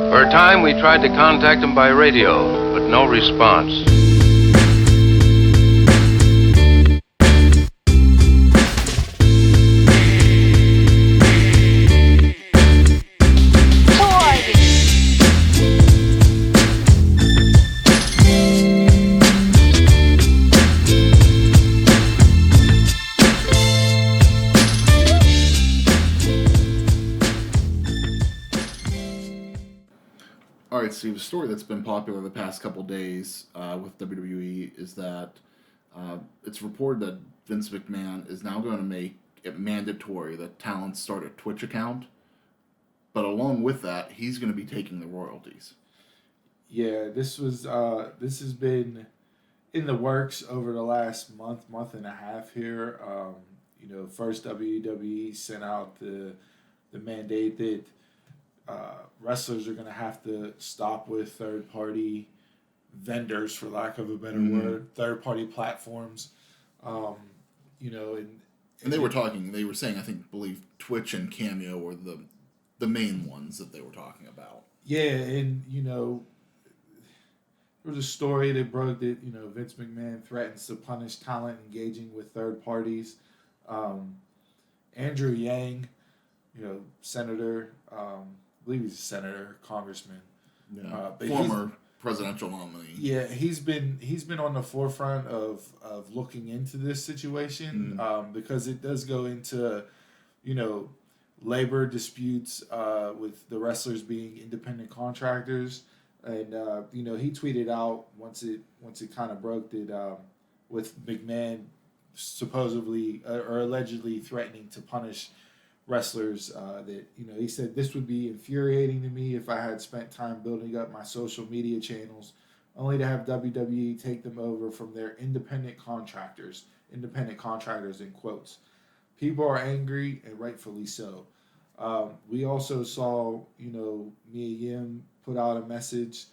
For a time, we tried to contact him by radio, but no response. All right, Steve, a story that's been popular the past couple days with WWE is that it's reported that Vince McMahon is now going to make it mandatory that talents start a Twitch account, but along with that, he's going to be taking the royalties. Yeah, this has been in the works over the last month and a half here. First WWE sent out the mandate that wrestlers are going to have to stop with third-party vendors, for lack of a better word, third-party platforms. And they were saying, I believe Twitch and Cameo were the main ones that they were talking about. Yeah, and, there was a story that broke that, Vince McMahon threatens to punish talent engaging with third parties. Andrew Yang, senator, I believe he's a senator, congressman. Yeah. Former presidential nominee. Yeah, he's been on the forefront of looking into this situation because it does go into, labor disputes with the wrestlers being independent contractors. And he tweeted out once it kind of broke that with McMahon supposedly or allegedly threatening to punish wrestlers, that he said this would be infuriating to me if I had spent time building up my social media channels only to have WWE take them over from their independent contractors in quotes. People are angry, and rightfully so. We also saw Mia Yim put out a message.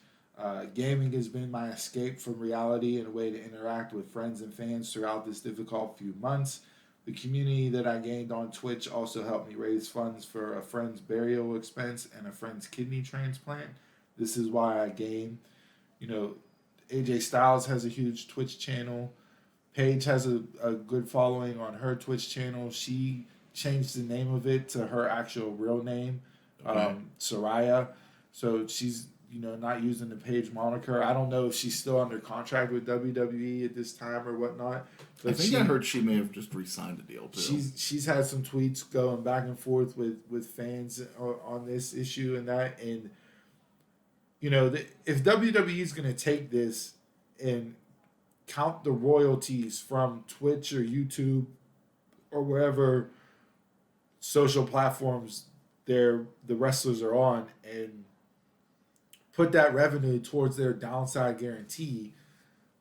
Gaming has been my escape from reality and a way to interact with friends and fans throughout this difficult few months. The community that I gained on Twitch also helped me raise funds for a friend's burial expense and a friend's kidney transplant. This is why I game. AJ Styles has a huge Twitch channel. Paige has a good following on her Twitch channel. She changed the name of it to her actual real name, Soraya. So she's not using the Paige moniker. I don't know if she's still under contract with WWE at this time or whatnot. But I heard she may have just re-signed a deal too. She's had some tweets going back and forth with fans on this issue and that. And if WWE is going to take this and count the royalties from Twitch or YouTube or wherever social platforms the wrestlers are on and put that revenue towards their downside guarantee,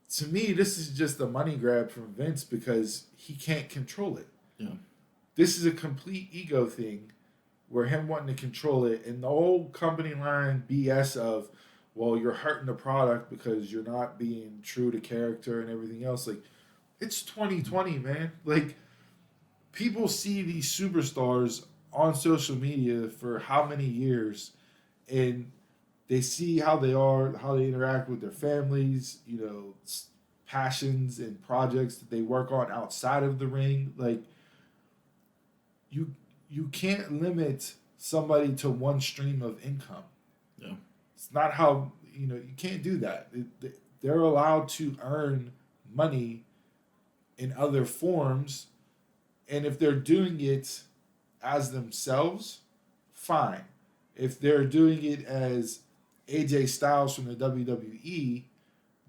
to me, this is just a money grab from Vince because he can't control it. Yeah. This is a complete ego thing where him wanting to control it and the old company line BS of, well, you're hurting the product because you're not being true to character and everything else. Like, it's 2020, man. Like, people see these superstars on social media for how many years, and they see how they are, how they interact with their families, passions and projects that they work on outside of the ring. Like, you can't limit somebody to one stream of income. Yeah. It's not how, you can't do that. They're allowed to earn money in other forms, and if they're doing it as themselves, fine. If they're doing it as AJ Styles from the WWE,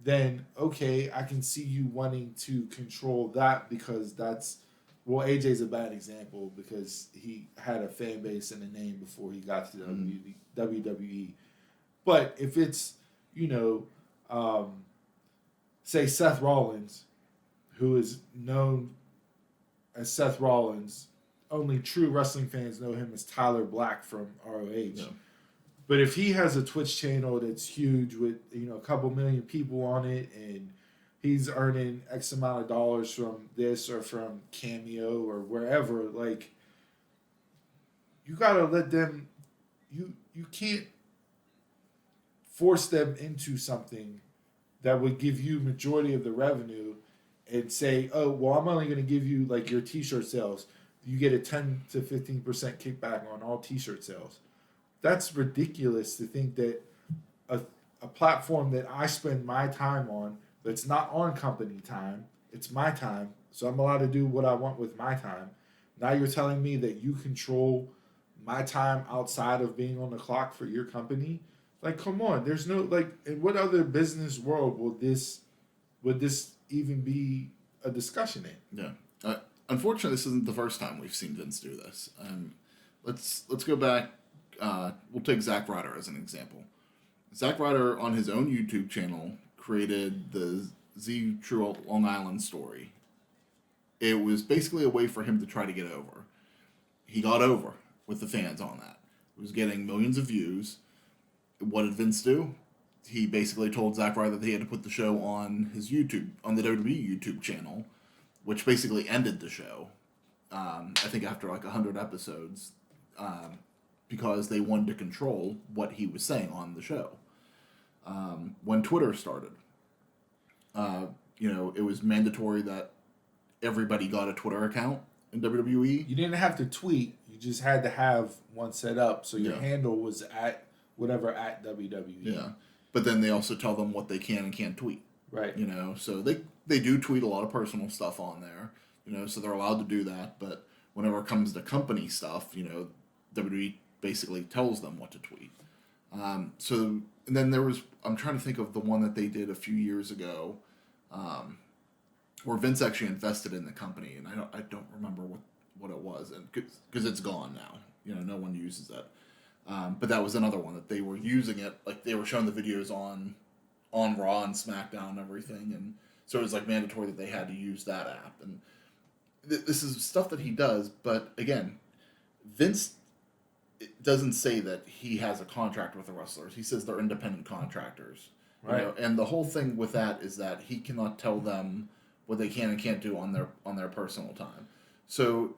then okay, I can see you wanting to control that because AJ's a bad example because he had a fan base and a name before he got to the WWE. But if it's, say Seth Rollins, who is known as Seth Rollins, only true wrestling fans know him as Tyler Black from ROH. Yeah. But if he has a Twitch channel that's huge with, a couple million people on it and he's earning X amount of dollars from this or from Cameo or wherever, like, you got to let them, you can't force them into something that would give you majority of the revenue and say, oh, well, I'm only going to give you like your t-shirt sales. You get a 10 to 15% kickback on all t-shirt sales. That's ridiculous to think that a platform that I spend my time on that's not on company time, it's my time, so I'm allowed to do what I want with my time. Now you're telling me that you control my time outside of being on the clock for your company? Like, come on. There's no, like, in what other business world would this even be a discussion in? Yeah. Unfortunately, this isn't the first time we've seen Vince do this. Let's go back. We'll take Zack Ryder as an example. Zack Ryder, on his own YouTube channel, created the Z True Long Island story. It was basically a way for him to try to get over. He got over with the fans on that. It was getting millions of views. What did Vince do? He basically told Zack Ryder that he had to put the show on his YouTube, on the WWE YouTube channel, which basically ended the show. I think after like 100 episodes, because they wanted to control what he was saying on the show. When Twitter started, it was mandatory that everybody got a Twitter account in WWE. You didn't have to tweet. You just had to have one set up. So your handle was at whatever at WWE. Yeah. But then they also tell them what they can and can't tweet. Right. So they do tweet a lot of personal stuff on there, so they're allowed to do that. But whenever it comes to company stuff, WWE basically tells them what to tweet. And then I'm trying to think of the one that they did a few years ago, where Vince actually invested in the company, and I don't remember what it was, and because it's gone now, no one uses that. But that was another one that they were using it, like they were showing the videos on Raw and SmackDown and everything, and so it was like mandatory that they had to use that app. And this is stuff that he does, but again, Vince doesn't say that he has a contract with the wrestlers. He says they're independent contractors. Right. And the whole thing with that is that he cannot tell them what they can and can't do on their personal time. So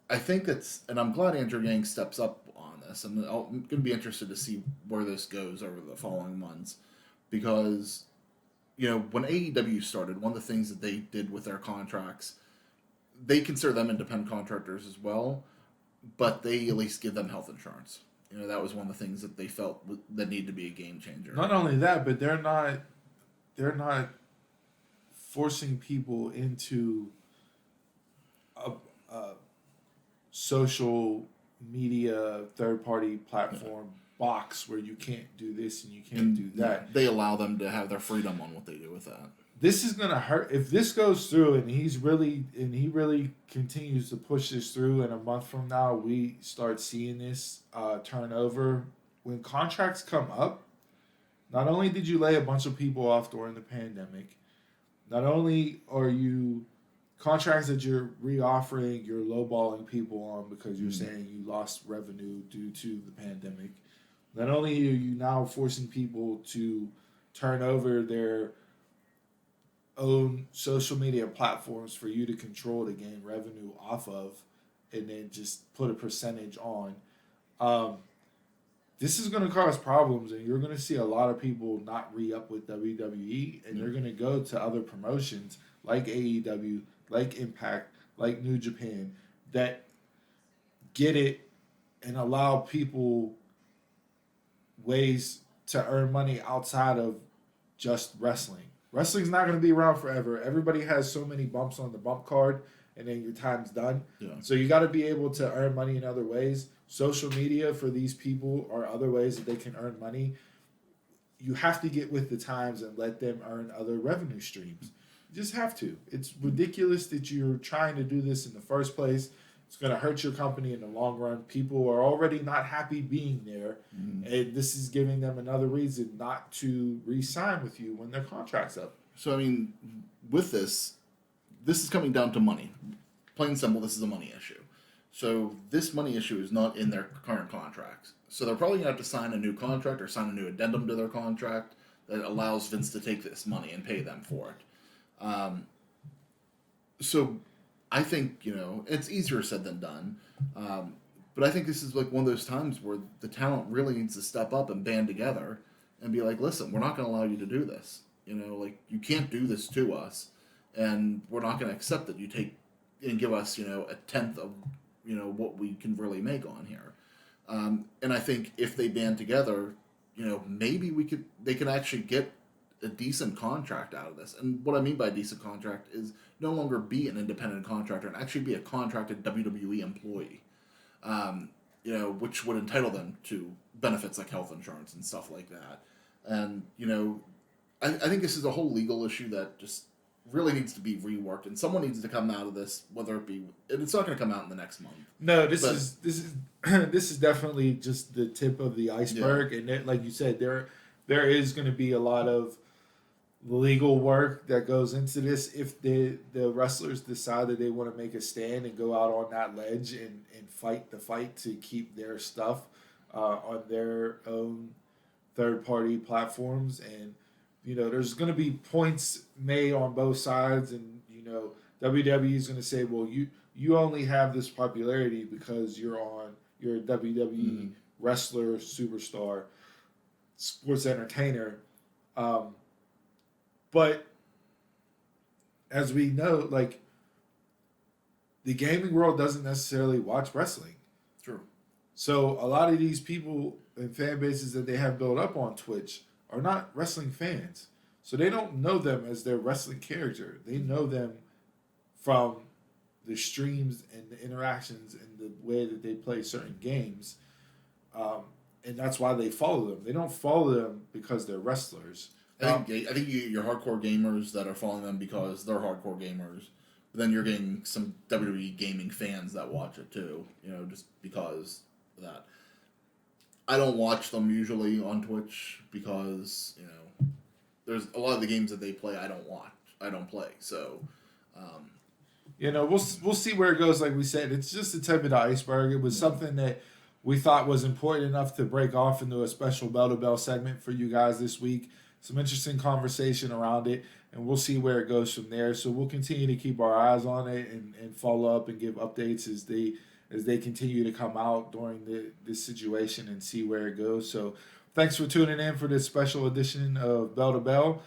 I think and I'm glad Andrew Yang steps up on this. I'm going to be interested to see where this goes over the following months, because when AEW started, one of the things that they did with their contracts, they consider them independent contractors as well, but they at least give them health insurance. That was one of the things that they felt that needed to be a game changer. Not only that, but they're not forcing people into a social media third-party platform box where you can't do this and you can't do that. They allow them to have their freedom on what they do with that. This is gonna hurt if this goes through, and he really continues to push this through. And a month from now, we start seeing this turn over. When contracts come up, not only did you lay a bunch of people off during the pandemic, not only are you contracts that you're reoffering, you're lowballing people on because you're saying you lost revenue due to the pandemic. Not only are you now forcing people to turn over their own social media platforms for you to control to gain revenue off of, and then just put a percentage on. This is going to cause problems, and you're going to see a lot of people not re-up with WWE, and they're going to go to other promotions like AEW, like Impact, like New Japan, that get it and allow people ways to earn money outside of just wrestling. Wrestling's not going to be around forever. Everybody has so many bumps on the bump card, and then your time's done. Yeah. So you got to be able to earn money in other ways. Social media for these people are other ways that they can earn money. You have to get with the times and let them earn other revenue streams. You just have to. It's ridiculous that you're trying to do this in the first place. It's going to hurt your company in the long run. People are already not happy being there, and this is giving them another reason not to re-sign with you when their contract's up. So, with this is coming down to money. Plain and simple, this is a money issue. So this money issue is not in their current contracts. So they're probably going to have to sign a new contract or sign a new addendum to their contract that allows Vince to take this money and pay them for it. So I think, it's easier said than done. But I think this is like one of those times where the talent really needs to step up and band together and be like, listen, we're not going to allow you to do this. You know, like, you can't do this to us, and we're not going to accept that you take and give us, you know, a tenth of, you know, what we can really make on here. And I think if they band together, you know, maybe they could actually get a decent contract out of this. And what I mean by decent contract is no longer be an independent contractor and actually be a contracted WWE employee. You know, which would entitle them to benefits like health insurance and stuff like that. And, you know, I think this is a whole legal issue that just really needs to be reworked, and someone needs to come out of this, whether it be, and it's not going to come out in the next month. No, this is this is definitely just the tip of the iceberg, and like you said, there is going to be a lot of legal work that goes into this if the wrestlers decide that they want to make a stand and go out on that ledge and fight the fight to keep their stuff on their own third-party platforms. And, you know, there's going to be points made on both sides, and, you know, WWE is going to say, well, you only have this popularity because you're a WWE wrestler, superstar, sports entertainer. But as we know, like, the gaming world doesn't necessarily watch wrestling. True. So a lot of these people and fan bases that they have built up on Twitch are not wrestling fans. So they don't know them as their wrestling character. They know them from the streams and the interactions and the way that they play certain games. And that's why they follow them. They don't follow them because they're wrestlers. I think you're hardcore gamers that are following them because they're hardcore gamers. But then you're getting some WWE gaming fans that watch it too, you know, just because of that. I don't watch them usually on Twitch because, you know, there's a lot of the games that they play I don't play. So, you know, we'll see where it goes. Like we said, it's just the tip of the iceberg. It was something that we thought was important enough to break off into a special bell to bell segment for you guys this week. Some interesting conversation around it, and we'll see where it goes from there. So we'll continue to keep our eyes on it and follow up and give updates as they continue to come out during this situation and see where it goes. So thanks for tuning in for this special edition of Bell to Bell.